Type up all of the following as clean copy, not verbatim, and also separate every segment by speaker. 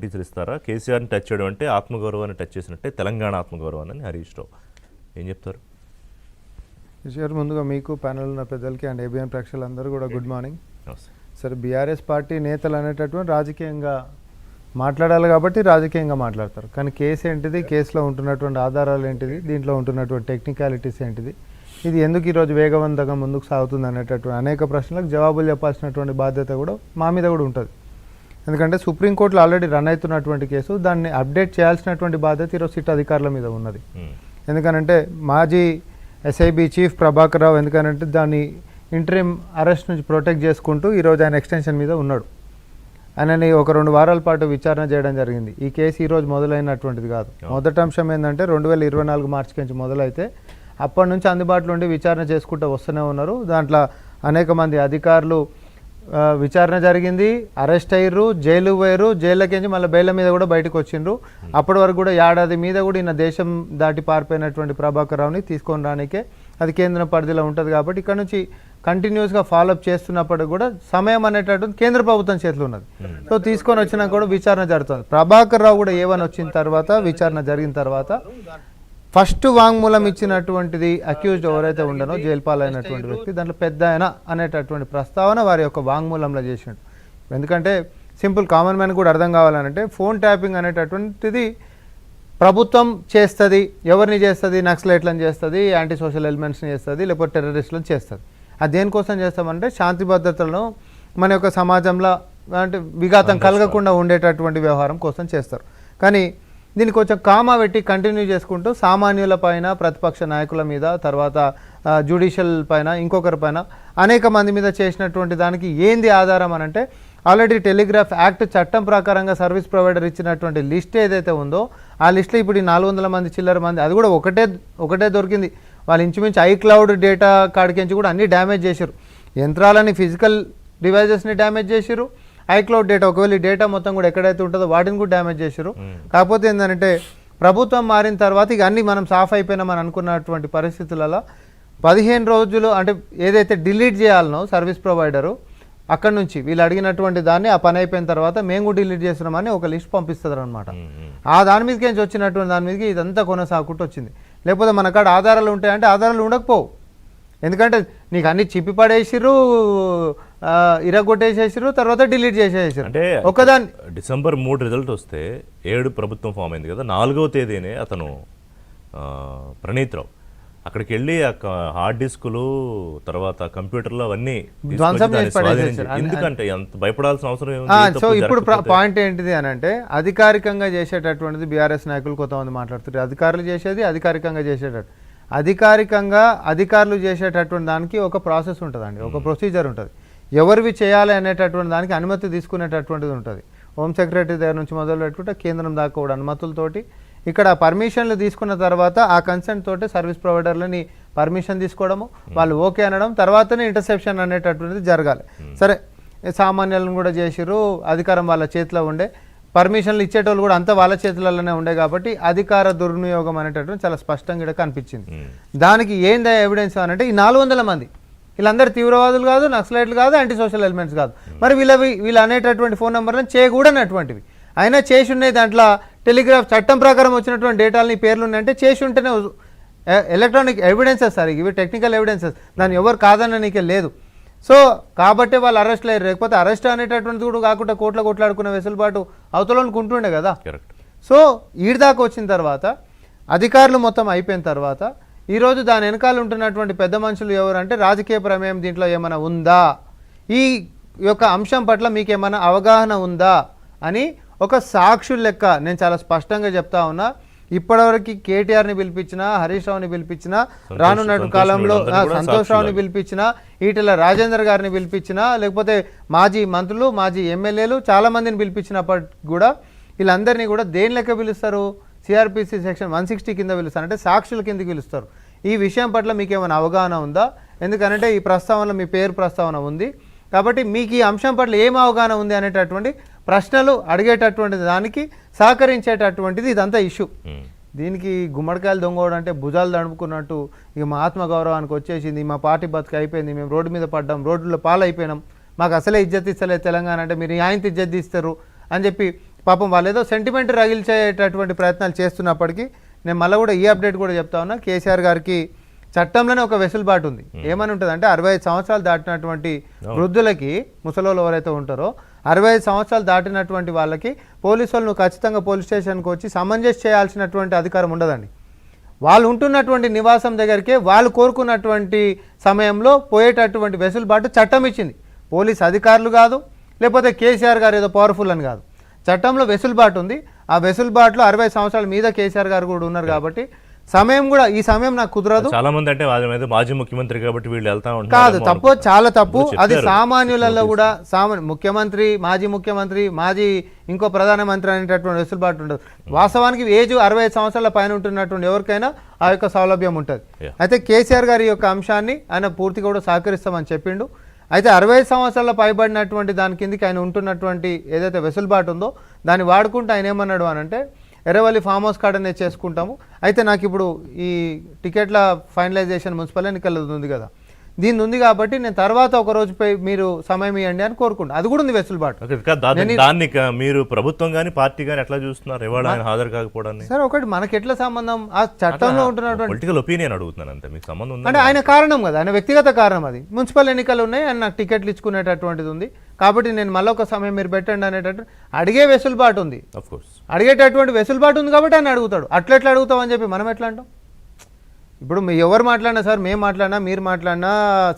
Speaker 1: నోటీసులు ఇస్తారా? కేసీఆర్ని టచ్ చేయడం అంటే ఆత్మగౌరవాన్ని టచ్ చేసినట్టే తెలంగాణ ఆత్మగౌరవాన్ని అని హరీష్ రావు ఏం చెప్తారు?
Speaker 2: ఈసారి ముందుగా మీకు ప్యానల్ ఉన్న పెద్దలకి అండ్ ఏబిఎన్ ప్రేక్షకులందరూ కూడా గుడ్ మార్నింగ్. సరే, బీఆర్ఎస్ పార్టీ నేతలు అనేటటువంటి రాజకీయంగా మాట్లాడాలి కాబట్టి రాజకీయంగా మాట్లాడతారు. కానీ కేసు ఏంటిది, కేసులో ఉంటున్నటువంటి ఆధారాలు ఏంటిది, దీంట్లో ఉంటున్నటువంటి టెక్నికాలిటీస్ ఏంటిది, ఇది ఎందుకు ఈరోజు వేగవంతంగా ముందుకు సాగుతుంది అనేటటువంటి అనేక ప్రశ్నలకు జవాబులు చెప్పాల్సినటువంటి బాధ్యత కూడా మా మీద కూడా ఉంటుంది. ఎందుకంటే సుప్రీంకోర్టులో ఆల్రెడీ రన్ అవుతున్నటువంటి కేసు, దాన్ని అప్డేట్ చేయాల్సినటువంటి బాధ్యత ఈరోజు సిట్ అధికారుల మీద ఉన్నది. ఎందుకనంటే మాజీ ఎస్ఐబి చీఫ్ ప్రభాకర్ రావు ఎందుకనంటే దాన్ని ఇంటరిమ్ అరెస్ట్ నుంచి ప్రొటెక్ట్ చేసుకుంటూ ఈరోజు ఆయన ఎక్స్టెన్షన్ మీద ఉన్నాడు. ఆయనని ఒక 2 వారాల పాటు విచారణ చేయడం జరిగింది. ఈ కేసు ఈరోజు మొదలైనటువంటిది కాదు. మొదటి అంశం ఏంటంటే 2024 మార్చి నుంచి మొదలైతే అప్పటి నుంచి అందుబాటులో ఉండి విచారణ చేసుకుంటూ వస్తూనే ఉన్నారు. దాంట్లో అనేక మంది అధికారులు విచారణ జరిగింది, అరెస్ట్ అయ్యారు, జైలు పోయారు, జైల్లోకించి మళ్ళీ బెయిల్ మీద కూడా బయటకు వచ్చిండ్రు. అప్పటి వరకు కూడా ఏడాది మీద కూడా ఈయన దేశం దాటి పారిపోయినటువంటి ప్రభాకర్ రావుని తీసుకొని రానికే అది కేంద్రం పరిధిలో ఉంటుంది. కాబట్టి ఇక్కడ నుంచి కంటిన్యూస్గా ఫాలోఅప్ చేస్తున్నప్పటికి కూడా సమయం అనేటటువంటి కేంద్ర ప్రభుత్వం చేతిలో ఉన్నది. సో తీసుకొని వచ్చినా కూడా విచారణ జరుగుతుంది. ప్రభాకర్ రావు కూడా ఏవని వచ్చిన తర్వాత విచారణ జరిగిన తర్వాత ఫస్ట్ వాంగ్మూలం ఇచ్చినటువంటిది అక్యూజ్డ్ ఎవరైతే ఉండనో జైలుపాలైనటువంటి వ్యక్తి, దాంట్లో పెద్ద ఆయన అనేటటువంటి ప్రస్తావన వారి యొక్క వాంగ్మూలంలో చేసిండు. ఎందుకంటే సింపుల్ కామన్ మ్యాన్ కూడా అర్థం కావాలంటే ఫోన్ ట్యాపింగ్ అనేటటువంటిది ప్రభుత్వం చేస్తుంది. ఎవరిని చేస్తుంది? నక్సలైట్లను చేస్తుంది, యాంటీ సోషల్ ఎలిమెంట్స్ని చేస్తుంది, లేకపోతే టెర్రరిస్టులను చేస్తుంది. అది దేనికోసం చేస్తామంటే శాంతి భద్రతలను మన యొక్క సమాజంలో అంటే విఘాతం కలగకుండా ఉండేటటువంటి వ్యవహారం కోసం చేస్తారు. కానీ దీన్ని కొంచెం కామా పెట్టి కంటిన్యూ చేసుకుంటూ సామాన్యుల పైన, ప్రతిపక్ష నాయకుల మీద, తర్వాత జ్యుడిషియల్ పైన, ఇంకొకరి పైన అనేక మంది మీద చేసినటువంటి దానికి ఏంది ఆధారం అని అంటే ఆల్రెడీ టెలిగ్రాఫ్ యాక్ట్ చట్టం ప్రకారంగా సర్వీస్ ప్రొవైడర్ ఇచ్చినటువంటి లిస్ట్ ఏదైతే ఉందో ఆ లిస్ట్లో ఇప్పుడు 400 మంది చిల్లర మంది అది కూడా ఒకటే దొరికింది. వాళ్ళు ఇంచుమించు ఐక్లౌడ్ డేటా కాడికించి కూడా అన్ని డ్యామేజ్ చేశారు. యంత్రాలని, ఫిజికల్ డివైజెస్ని డ్యామేజ్ చేశారు. ఐక్లౌడ్ డేటా ఒకవేళ డేటా మొత్తం కూడా ఎక్కడైతే ఉంటుందో వాటిని కూడా డ్యామేజ్ చేశారు. కాకపోతే ఏంటంటే ప్రభుత్వం మారిన తర్వాత ఇక అన్నీ మనం సాఫ్ అయిపోయినామని అనుకున్నటువంటి పరిస్థితులలో 15 రోజులు అంటే ఏదైతే డిలీట్ చేయాలనో సర్వీస్ ప్రొవైడరు అక్కడ నుంచి వీళ్ళు అడిగినటువంటి దాన్ని ఆ పని అయిపోయిన తర్వాత మేము కూడా డిలీట్ చేస్తున్నామని ఒక లిస్ట్ పంపిస్తారు అనమాట. ఆ దాని మీదకి వచ్చినటువంటి దాని మీదకి ఇదంతా కొనసాగుకుంటూ వచ్చింది. లేకపోతే మన కాడ ఆధారాలు ఉంటాయంటే ఆధారాలు ఉండకపోవు. ఎందుకంటే నీకు అన్ని చిప్పి పడేసిరు, ఇరగొట్టేసేసారు, తర్వాత డిలీట్ చేసేసారు.
Speaker 1: అంటే ఒకదాని డిసెంబర్ 3 రిజల్ట్ వస్తే 7 ప్రభుత్వం ఫామ్ అయింది కదా, 4వ తేదీనే అతను ప్రణీత్ రావు అక్కడికి వెళ్ళి హార్డ్ డిస్కులు తర్వాత కంప్యూటర్లు అవన్నీ ఎందుకంటే అంత భయపడాల్సిన అవసరం.
Speaker 2: సో ఇప్పుడు పాయింట్ ఏంటిది అని అంటే అధికారికంగా చేసేటటువంటిది బీఆర్ఎస్ నాయకులు కొంతమంది మాట్లాడుతారు. అధికారులు చేసేది అధికారికంగా చేసేటట్టు, అధికారులు చేసేటటువంటి దానికి ఒక ప్రాసెస్ ఉంటుందండి, ఒక ప్రొసీజర్ ఉంటుంది. ఎవరివి చేయాలి అనేటటువంటి దానికి అనుమతి తీసుకునేటటువంటిది ఉంటుంది. హోమ్ సెక్రటరీ దగ్గర నుంచి మొదలు పెట్టుకుంటే కేంద్రం దాకా కూడా అనుమతులతోటి ఇక్కడ పర్మిషన్లు తీసుకున్న తర్వాత ఆ కన్సెంట్ తోటి సర్వీస్ ప్రొవైడర్లని పర్మిషన్ తీసుకోవడము, వాళ్ళు ఓకే అనడం, తర్వాతనే ఇంటర్సెప్షన్ అనేటటువంటిది జరగాలి. సరే, సామాన్యులను కూడా చేసిరు, అధికారం వాళ్ళ చేతిలో ఉండే, పర్మిషన్లు ఇచ్చేటోళ్ళు కూడా అంతా వాళ్ళ చేతులలోనే ఉండే కాబట్టి అధికార దుర్వినియోగం అనేటటువంటి చాలా స్పష్టంగా ఇక్కడ కనిపించింది. దానికి ఏందా ఎవిడెన్స్ అని అంటే ఈ 400 మంది వీళ్ళందరూ తీవ్రవాదులు కాదు, నక్సలైట్లు కాదు, యాంటీ సోషల్ ఎలిమెంట్స్ కాదు. మరి వీళ్ళు అనేటటువంటి ఫోన్ నెంబర్లను చేయకూడనటువంటివి అయినా చేసి ఉన్నాయి. దాంట్లో టెలిగ్రాఫ్ చట్టం ప్రకారం వచ్చినటువంటి డేటాలని పేర్లు ఉన్నాయంటే చేసి ఉంటేనే ఎలక్ట్రానిక్ ఎవిడెన్సెస్ సార్, ఇవి టెక్నికల్ ఎవిడెన్సెస్, దాన్ని ఎవరు కాదననీకే లేదు. సో కాబట్టి వాళ్ళు అరెస్ట్ అయ్యారు. లేకపోతే అరెస్ట్ అనేటటువంటిది కూడా కాకుండా కోట్ల కొట్లాడుకునే వెసులుబాటు అవతలకి ఉంటుండే కదా. సో ఈడి దాకా వచ్చిన తర్వాత అధికారులు మొత్తం అయిపోయిన తర్వాత ఈరోజు దాని వెనకాల ఉంటున్నటువంటి పెద్ద మనుషులు ఎవరంటే రాజకీయ ప్రమేయం దీంట్లో ఏమైనా ఉందా, ఈ యొక్క అంశం పట్ల మీకేమైనా అవగాహన ఉందా అని ఒక సాక్షుల లెక్క నేను చాలా స్పష్టంగా చెప్తా ఉన్నా. ఇప్పటివరకు కేటీఆర్ని పిలిపించినా, హరీష్ రావుని పిలిపించినా, రానున్న కాలంలో సంతోష్ రావుని పిలిపించినా, ఈటెల రాజేందర్ గారిని పిలిపించినా, లేకపోతే మాజీ మంత్రులు, మాజీ ఎమ్మెల్యేలు చాలామందిని పిలిపించినప్పటికి కూడా వీళ్ళందరినీ కూడా దేని లెక్క పిలుస్తారు? సిఆర్పిసి సెక్షన్ 160 కింద పిలుస్తారు, అంటే సాక్షుల కిందకి పిలుస్తారు. ఈ విషయం పట్ల మీకు ఏమైనా అవగాహన ఉందా? ఎందుకనంటే ఈ ప్రస్తావనలో మీ పేరు ప్రస్తావన ఉంది కాబట్టి మీకు ఈ అంశం పట్ల ఏం అవగాహన ఉంది అనేటటువంటి ప్రశ్నలు అడిగేటటువంటి దానికి సహకరించేటటువంటిది ఇదంతా ఇష్యూ. దీనికి గుమ్మడికాయలు దొంగోడు అంటే భుజాలు దడుపుకున్నట్టు ఇక మా ఆత్మగౌరవానికి వచ్చేసింది, మా పార్టీ బతుకు అయిపోయింది, మేము రోడ్డు మీద పడ్డాం, రోడ్లలో పాలైపోయినాం, మాకు అసలే ఇజ్జత్ ఇస్తలేదు తెలంగాణ అంటే మీరు ఆయనతో ఇజ్జత్ ఇస్తారు అని చెప్పి పాపం వాళ్ళు ఏదో సెంటిమెంట్ రగిల్చేటటువంటి ప్రయత్నాలు చేస్తున్నప్పటికీ నేను మళ్ళీ కూడా ఈ అప్డేట్ కూడా చెప్తా ఉన్నా, కేసీఆర్ గారికి చట్టంలోనే ఒక వెసులుబాటు ఉంది. ఏమని ఉంటుంది అంటే 65 సంవత్సరాలు దాటినటువంటి వృద్ధులకి, ముసలోళ్ళు ఎవరైతే ఉంటారో 65 సంవత్సరాలు దాటినటువంటి వాళ్ళకి పోలీసు వాళ్ళు ఖచ్చితంగా పోలీస్ స్టేషన్కి వచ్చి సమంజస్ చేయాల్సినటువంటి అధికారం ఉండదండి. వాళ్ళు ఉంటున్నటువంటి నివాసం దగ్గరికే వాళ్ళు కోరుకున్నటువంటి సమయంలో పోయేటటువంటి వెసులుబాటు చట్టం ఇచ్చింది. పోలీస్ అధికారులు కాదు, లేకపోతే కేసీఆర్ గారు ఏదో పవర్ఫుల్ అని కాదు, చట్టంలో వెసులుబాటు ఉంది. ఆ వెసులుబాటులో 60 సంవత్సరాల మీద కేసీఆర్ గారు కూడా ఉన్నారు కాబట్టి సమయం కూడా ఈ సమయం నాకు కుదరదు.
Speaker 1: చాలా మంది అంటే వాళ్ళ మీద మాజీ ముఖ్యమంత్రి కాబట్టి వీళ్ళు వెళ్తా
Speaker 2: కాదు,
Speaker 1: ఉంటారు.
Speaker 2: తప్పు, చాలా తప్పు. అది సామాన్యులలో కూడా ముఖ్యమంత్రి, మాజీ ముఖ్యమంత్రి, మాజీ ఇంకో ప్రధానమంత్రి అనేటటువంటి వెసులుబాటు ఉండదు. వాస్తవానికి ఏజ్ 65 సంవత్సరాల పైన ఉంటున్నటువంటి ఎవరికైనా ఆ యొక్క సౌలభ్యం ఉంటుంది. అయితే కేసీఆర్ గారి యొక్క అంశాన్ని ఆయన పూర్తిగా కూడా సహకరిస్తామని చెప్పిండు. అయితే 65 సంవత్సరాల పైబడినటువంటి దాని కిందికి ఆయన ఉంటున్నటువంటి ఏదైతే వెసులుబాటు ఉందో దాన్ని వాడుకుంటూ ఆయన ఏమన్నాడు అని అంటే, ఎర్రవల్లి ఫామ్ హౌస్ కాడ నేను చేసుకుంటాము. అయితే నాకు ఇప్పుడు ఈ టికెట్ల ఫైనలైజేషన్ మున్సిపల్ ఎన్నికలు ఉంది కదా, దీన్ని ఉంది కాబట్టి నేను తర్వాత ఒక రోజుపై మీరు సమయం ఇవ్వండి అని కోరుకుంటా. అది కూడా ఉంది వెసులుబాటు.
Speaker 1: దాన్ని మీరు ప్రభుత్వం కానీ పార్టీ కానీ ఎట్లా చూస్తున్నారు ఇవాళ ఆయన హాజరు కాకపోవడాన్ని?
Speaker 2: సరే, ఒకటి మనకి ఎట్లా సంబంధం, ఆ చట్టంలో ఉంటున్నటువంటి
Speaker 1: పొలిటికల్ ఒపీనియన్ అడుగుతున్నాను అంతే, మీకు సంబంధం ఉంది
Speaker 2: అంటే ఆయన కారణం కదా, ఆయన వ్యక్తిగత కారణం. అది మున్సిపల్ ఎన్నికలు ఉన్నాయి, ఆయన నాకు టికెట్లు ఇచ్చుకునేటటువంటిది ఉంది కాబట్టి నేను మళ్ళీ ఒక సమయం మీరు పెట్టండి అనేటట్టు అడిగే వెసులుబాటు ఉంది.
Speaker 1: ఆఫ్ కోర్స్
Speaker 2: అడిగేటటువంటి వెసులుబాటు ఉంది కాబట్టి ఆయన అడుగుతాడు. అట్లా అడుగుతామని చెప్పి మనం ఎట్లా అంటాం? ఇప్పుడు ఎవరు మాట్లాడినా సార్, మేము మాట్లాడినా, మీరు మాట్లాడినా,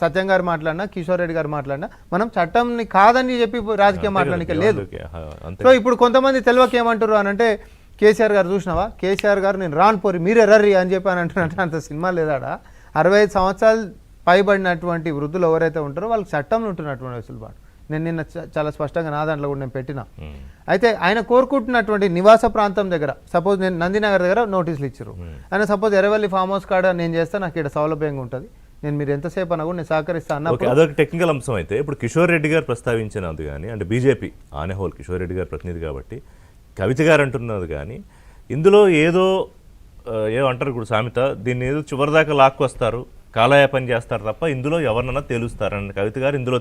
Speaker 2: సత్యం గారు మాట్లాడినా, కిషోర్ రెడ్డి గారు మాట్లాడినా, మనం చట్టంని కాదని చెప్పి రాజకీయం మాట్లాడడానికి లేదు. సో ఇప్పుడు కొంతమంది తెలియక ఏమంటారు అని అంటే, కేసీఆర్ గారు చూసినావా, కేసీఆర్ గారు నేను రాను పోరి మీరే ఎర్రర్రి అని చెప్పి అని అంటున్నట్టు అంత సినిమా లేదాడా? 65 సంవత్సరాలు పైబడినటువంటి వృద్ధులు ఎవరైతే ఉంటారో వాళ్ళకి చట్టంలో ఉంటున్నటువంటి వెసులుబాటు నేను నిన్న చాలా స్పష్టంగా నా దాంట్లో కూడా నేను పెట్టిన. అయితే ఆయన కోరుకుంటున్నటువంటి నివాస ప్రాంతం దగ్గర, సపోజ్ నేను నందినగర్ దగ్గర నోటీసులు ఇచ్చారు, ఆయన సపోజ్ ఎర్రవల్లి ఫామ్ హౌస్ కాడ నేను చేస్తే నాకు ఇక్కడ సౌలభ్యంగా ఉంటుంది, నేను మీరు ఎంతసేపు అన్నా కూడా నేను సహకరిస్తాను అన్నప్పుడు
Speaker 1: అదొక టెక్నికల్ అంశం. అయితే ఇప్పుడు కిషోర్ రెడ్డి గారు ప్రస్తావించినది కానీ, అంటే బీజేపీ ఆనే హోల్ కిషోర్ రెడ్డి గారు ప్రతినిధి కాబట్టి కవిత గారు అంటున్నది కానీ, ఇందులో ఏదో అంటారు ఇప్పుడు సామెత, దీన్ని ఏదో చివరిదాకా లాక్కొస్తారు, కాలయాపన చేస్తారు తప్ప ఇందులో ఎవరినన్నా తేలుస్తారని కవిత గారు ఇందులో